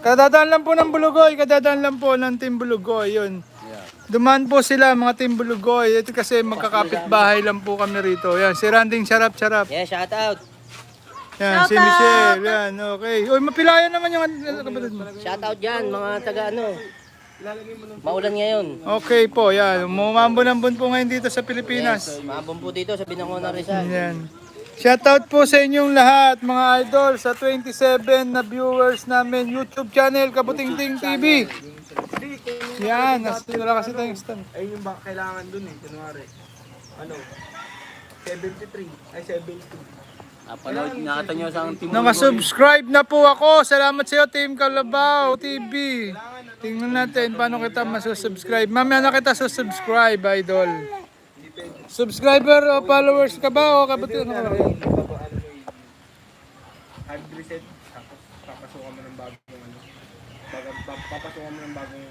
Kadadaan lang po ng Bulugoy, kadadaan lang po ng Team Bulugoy, yun. Dumaan po sila mga Team Bulugoy. Ito kasi magkakapit bahay lang po kami rito. Yan, si Randing Sarap. Yeah, shout out. Yan, si Michelle. Yan, okay. Uy, mapilayan naman yung kapatid mo. Shout out dyan, mga taga ano. Maulan ngayon. Okay po, yan. Umambon-ambon po ngayon dito sa Pilipinas. Yes, maabon po dito sa Binangonan Rizal. Yan. Shoutout po sa inyong lahat mga idol sa 27 na viewers namin YouTube channel Kabutingting TV. Yan, wala kasi tayong stand. Ayun yung kailangan dun eh, kunwari. Ano? 73, ay 70. Napanood nakita nyo sa team. Nakasubscribe na po ako. Salamat sa iyo Team Kalabaw TV. Tingnan natin paano kita masusubscribe. Mamaya na kita susubscribe, idol. Subscriber o followers ka ba o kabuti ano ka ba? Hard reset, tapos papasukan mo ng bagong ano. Papasukan mo ng bagong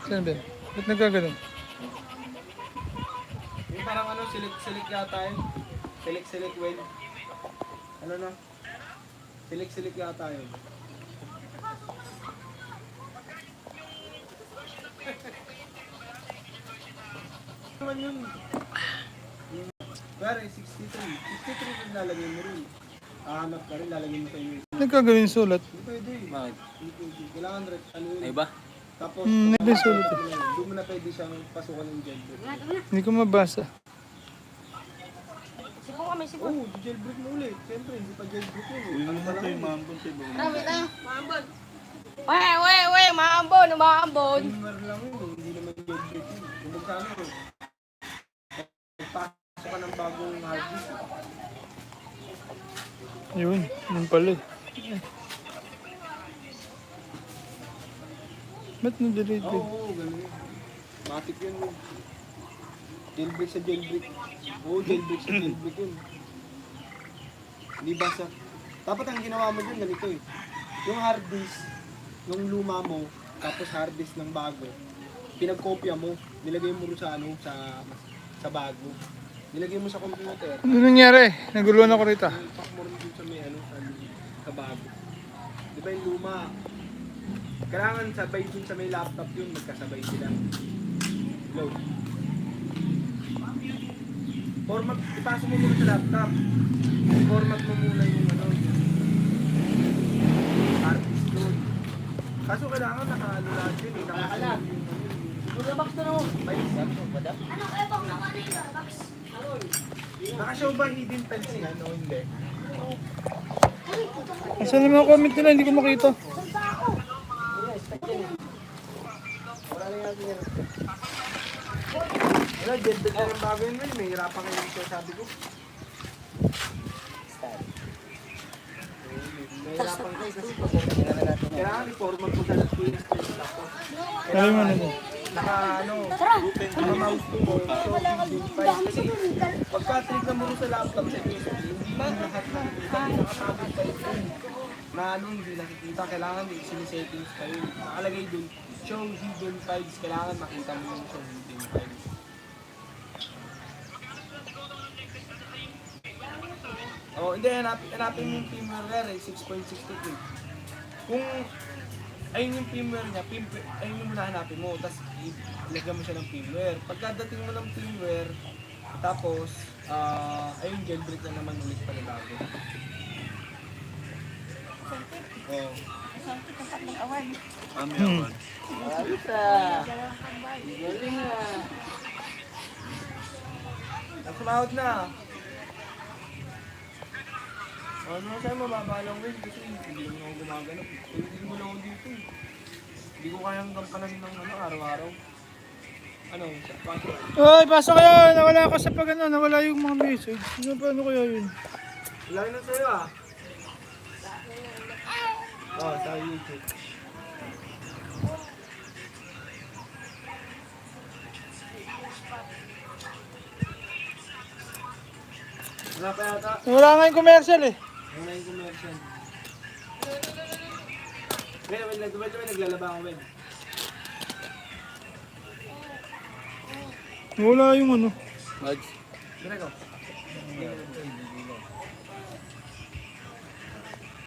Saan ba? Ba't nagkaganon? yung parang ano, select yata yun. Select well. Ano na? Select yata yun. Naman yun. Pare, 63. 63 rin lalagay mo rin. Hanap ka rin, lalagay mo kayo. Nagkaganon yung sulat. Hindi pwede. Bakit? Hindi pwede. Kailangan ano yun. Ay ba? Tapos, Hindi sulat. doon mo na pwede siyang pasukan ng jailbreak. Hindi ko mabasa. Oo, jailbreak mo ulit. Siyempre, hindi pa jailbreak yun. Ano pa lang yun? Maambon. Primer lang yun. Hindi naman jailbreak yun. Kung magkano yun. Pagpasok ka ng bagong hard disk. Yun pala eh. Ba't na-delete Oo, eh? ganun yun. Matik yun yun. Jailbreak sa jailbreak. Oo, jailbreak sa jailbreak yun. Hindi basa. Dapat ang ginawa mo dyan, ganito eh. Yung hard disk, yung luma mo, tapos hard disk ng bago, pinagkopya mo, nilagay mo rin sa ano, sa bago. Nilagay mo sa computer. Ano nangyari? Naguluhan ako rito. Ipak mo rin dun sa may ano, sa bago. Di ba yung luma? Kailangan sabay dun sa may laptop yun, magkasabay sila. Load. Format, ipasok mo muna sa laptop. Format mo muna yung ano, hard disk doon. Kaso kailangan naka-ano lahat yun, naka-ano yung Box na no. naka-show ba hidden files yan o hindi? Asan naman yung comment nila? Hindi ko makita. Wala na yan yan. Wala, jailbreak na yung bago yun rin. May hirapan kayo dito, sabi ko. May hirapan kayo kasi kailangan i-format mo sa Twins tapos Kaya mo na. naka mouse to mo, so hidden files. Kasi pagka-trigger mo rin sa laptop sa USB, hindi mo lahat ng nakapagod pa yun. Na ano, hindi nakikita, kailangan i-settings pa yun. Nakalagay dun, show hidden files, kailangan makita mo yung show hidden files. Oh, hindi, hanapin mo yung firmware 6.63. Kung ayun yung firmware niya, ayun yung muna hanapin mo, tapos ilagyan mo siya ng firmware. Pagkadating mo ng firmware, tapos, ayun, jailbreak na naman ulit pa na bago. Oh. Ayos ah. Galing ah. Nag-sumahod na. Ano sa'yo, mababa lang rin kasi hindi mo ako gumaganap. Hindi mo lang ako dito eh. Hindi ko kayang gampanan ng ano, araw-araw. Ano, pasok. Ay, pasok kayo! Nawala ako sa pag ano, nawala yung mga message. Paano kaya yun? Laki na sa'yo ah. Oh, sa YouTube. Wala pa yata. Wala nga yung commercial eh. Wala yung commercial. Wait, naglalaba ako, Ben. Wala yung ano. Mads. Dire ko.